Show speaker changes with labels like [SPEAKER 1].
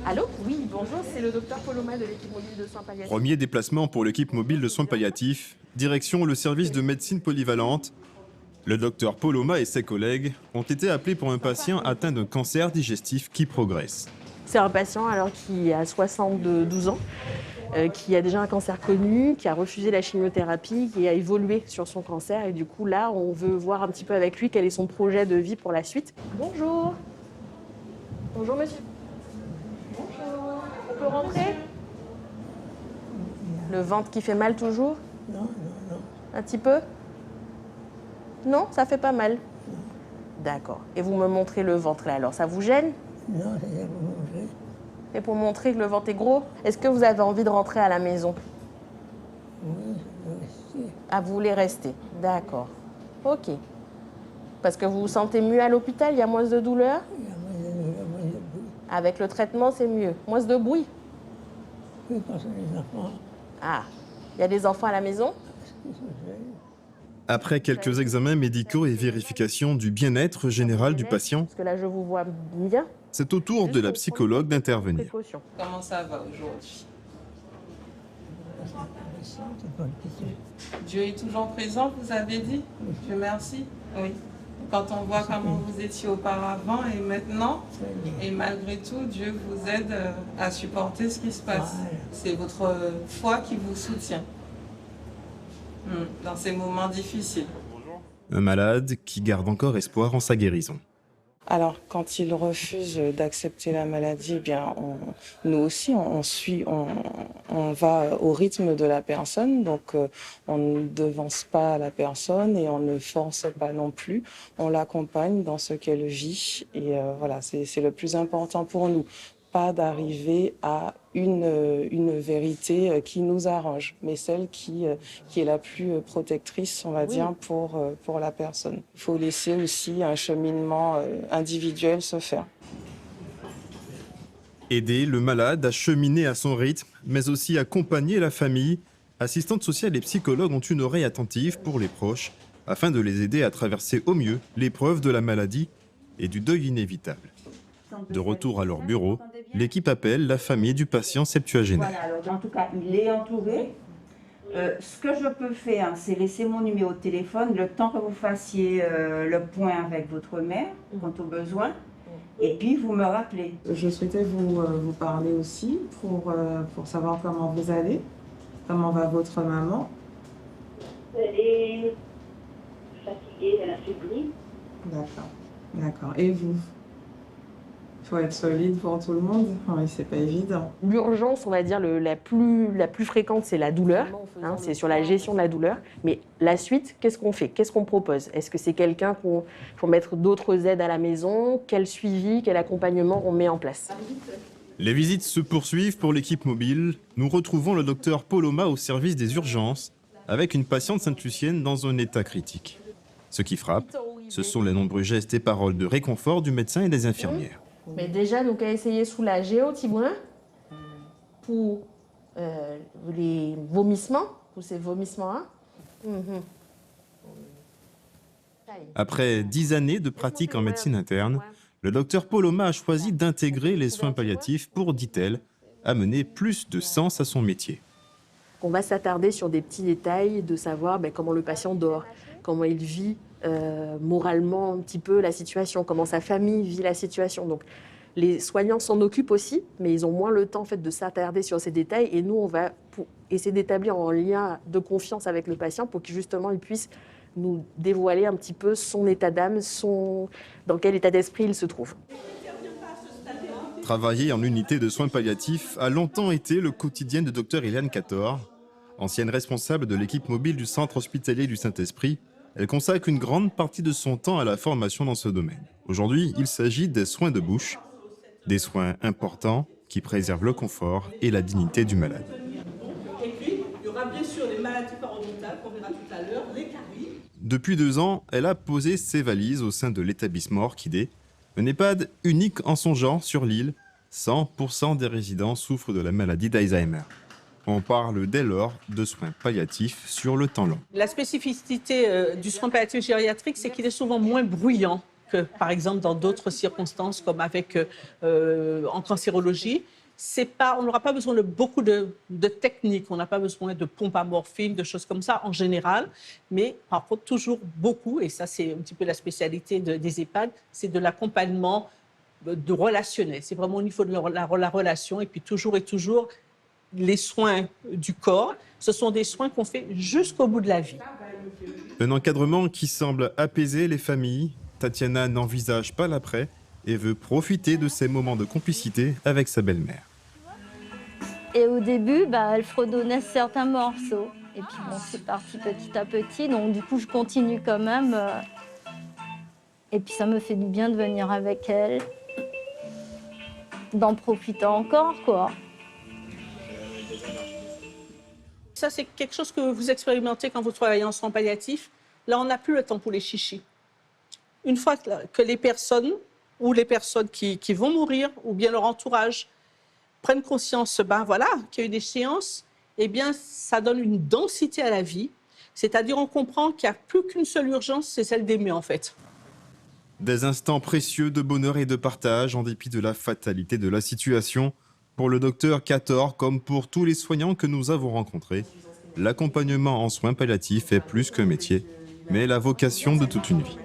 [SPEAKER 1] Allô? Oui, bonjour, c'est le docteur Poloma de l'équipe mobile de soins palliatifs.
[SPEAKER 2] Premier déplacement pour l'équipe mobile de soins palliatifs, direction le service de médecine polyvalente. Le docteur Poloma et ses collègues ont été appelés pour un patient atteint d'un cancer digestif qui progresse.
[SPEAKER 1] C'est un patient alors qui a 72 ans, qui a déjà un cancer connu, qui a refusé la chimiothérapie, qui a évolué sur son cancer. Et du coup, là, on veut voir un petit peu avec lui quel est son projet de vie pour la suite. Bonjour. Bonjour, monsieur. Bonjour. On peut rentrer? Le ventre qui fait mal toujours?
[SPEAKER 3] Non.
[SPEAKER 1] Un petit peu? Non, ça fait pas mal. D'accord. Et vous me montrez le ventre là, alors ça vous gêne?
[SPEAKER 3] Non, c'est pour manger.
[SPEAKER 1] Et pour montrer que le ventre est gros, est-ce que vous avez envie de rentrer à la maison?
[SPEAKER 3] Oui, je veux rester.
[SPEAKER 1] Ah, vous voulez rester? D'accord. Ok. Parce que vous vous sentez mieux à l'hôpital, il y a moins de douleur?
[SPEAKER 3] Il y a moins de bruit.
[SPEAKER 1] Avec le traitement, c'est mieux. Moins de bruit?
[SPEAKER 3] Oui, parce que les enfants,
[SPEAKER 1] Ah, il y a des enfants à la maison?
[SPEAKER 3] ils sont jeunes.
[SPEAKER 2] Après quelques examens médicaux et vérifications du bien-être général du patient,
[SPEAKER 1] Parce que là, je vous vois bien.
[SPEAKER 2] c'est au tour de la psychologue d'intervenir.
[SPEAKER 1] Précaution.
[SPEAKER 4] Comment ça va aujourd'hui?
[SPEAKER 3] C'est pas une question.
[SPEAKER 4] Dieu est toujours présent, vous avez dit? Dieu merci. Oui. Quand on voit comment vous étiez auparavant et maintenant, et malgré tout, Dieu vous aide à supporter ce qui se passe.
[SPEAKER 3] Voilà.
[SPEAKER 4] C'est votre foi qui vous soutient dans ces moments difficiles.
[SPEAKER 2] Un malade qui garde encore espoir en sa guérison.
[SPEAKER 4] Alors, quand il refuse d'accepter la maladie, eh bien, nous aussi, on va au rythme de la personne. Donc, on ne devance pas la personne et on ne force pas non plus. On l'accompagne dans ce qu'elle vit. Et voilà, c'est le plus important pour nous. Pas d'arriver à une vérité qui nous arrange, mais celle qui est la plus protectrice, on va dire, pour la personne. Il faut laisser aussi un cheminement individuel se faire.
[SPEAKER 2] Aider le malade à cheminer à son rythme, mais aussi accompagner la famille. Assistantes sociales et psychologues ont une oreille attentive pour les proches, afin de les aider à traverser au mieux l'épreuve de la maladie et du deuil inévitable. De retour à leur bureau, l'équipe appelle la famille du patient septuagénaire.
[SPEAKER 5] Voilà, alors en tout cas, il est entouré. Ce que je peux faire, c'est laisser mon numéro de téléphone le temps que vous fassiez le point avec votre mère, quant aux besoins, et puis vous me rappelez.
[SPEAKER 6] Je souhaitais vous parler aussi pour savoir comment vous allez, comment va votre maman.
[SPEAKER 7] Elle est fatiguée, elle a faibli.
[SPEAKER 6] D'accord. Et vous? Il faut être solide pour tout le monde. Oui, c'est pas évident.
[SPEAKER 1] L'urgence, on va dire, la plus fréquente, c'est la douleur. Hein, c'est sur la gestion de la douleur. Mais la suite, qu'est-ce qu'on fait? Qu'est-ce qu'on propose? Est-ce que c'est quelqu'un qu'on faut mettre d'autres aides à la maison? Quel suivi, quel accompagnement on met en place?
[SPEAKER 2] Les visites se poursuivent pour l'équipe mobile. Nous retrouvons le docteur Poloma au service des urgences, avec une patiente sainte-lucienne dans un état critique. Ce qui frappe, ce sont les nombreux gestes et paroles de réconfort du médecin et des infirmières.
[SPEAKER 1] Mais déjà, donc, à essayer soulager au Tibouin pour les vomissements, pour ces vomissements.
[SPEAKER 2] Après 10 années de pratique en médecine interne, le docteur Poloma a choisi d'intégrer les soins palliatifs pour, dit-elle, amener plus de sens à son métier.
[SPEAKER 1] On va s'attarder sur des petits détails de savoir comment le patient dort, comment il vit moralement un petit peu la situation, comment sa famille vit la situation. Donc, les soignants s'en occupent aussi, mais ils ont moins le temps en fait, de s'attarder sur ces détails. Et nous, on va essayer d'établir un lien de confiance avec le patient pour qu'il justement il puisse nous dévoiler un petit peu son état d'âme, dans quel état d'esprit il se trouve.
[SPEAKER 2] Travailler en unité de soins palliatifs a longtemps été le quotidien de Dr Eliane Cator. Ancienne responsable de l'équipe mobile du centre hospitalier du Saint-Esprit, elle consacre une grande partie de son temps à la formation dans ce domaine. Aujourd'hui, il s'agit des soins de bouche, des soins importants qui préservent le confort et la dignité du malade.
[SPEAKER 8] Et puis, il y aura bien sûr les maladies parodontales qu'on verra tout à l'heure, les caries.
[SPEAKER 2] Depuis 2 ans, elle a posé ses valises au sein de l'établissement Orchidée, un EHPAD unique en son genre sur l'île. 100% des résidents souffrent de la maladie d'Alzheimer. On parle dès lors de soins palliatifs sur le temps long.
[SPEAKER 8] La spécificité du soin palliatif gériatrique, c'est qu'il est souvent moins bruyant que, par exemple, dans d'autres circonstances, comme avec en cancérologie, on n'aura pas besoin de beaucoup de techniques, on n'a pas besoin de pompes à morphine, de choses comme ça en général, mais par contre toujours beaucoup, et ça c'est un petit peu la spécialité des EHPAD, c'est de l'accompagnement de relationnel. C'est vraiment au niveau de la relation, et puis toujours les soins du corps, ce sont des soins qu'on fait jusqu'au bout de la vie.
[SPEAKER 2] Un encadrement qui semble apaiser les familles. Tatiana n'envisage pas l'après et veut profiter de ces moments de complicité avec sa belle-mère.
[SPEAKER 9] Et au début, elle fredonnait certains morceaux. Et puis bon, c'est parti petit à petit, donc du coup je continue quand même. Et puis ça me fait du bien de venir avec elle, d'en profiter encore, quoi.
[SPEAKER 8] Ça, c'est quelque chose que vous expérimentez quand vous travaillez en soins palliatifs. Là, on n'a plus le temps pour les chichis. Une fois que les personnes qui vont mourir, ou bien leur entourage, prennent conscience qu'il y a eu des séances, eh bien, ça donne une densité à la vie. C'est-à-dire, on comprend qu'il n'y a plus qu'une seule urgence, c'est celle d'aimer, en fait.
[SPEAKER 2] Des instants précieux de bonheur et de partage, en dépit de la fatalité de la situation. Pour le docteur Cator, comme pour tous les soignants que nous avons rencontrés, l'accompagnement en soins palliatifs est plus qu'un métier, mais la vocation de toute une vie.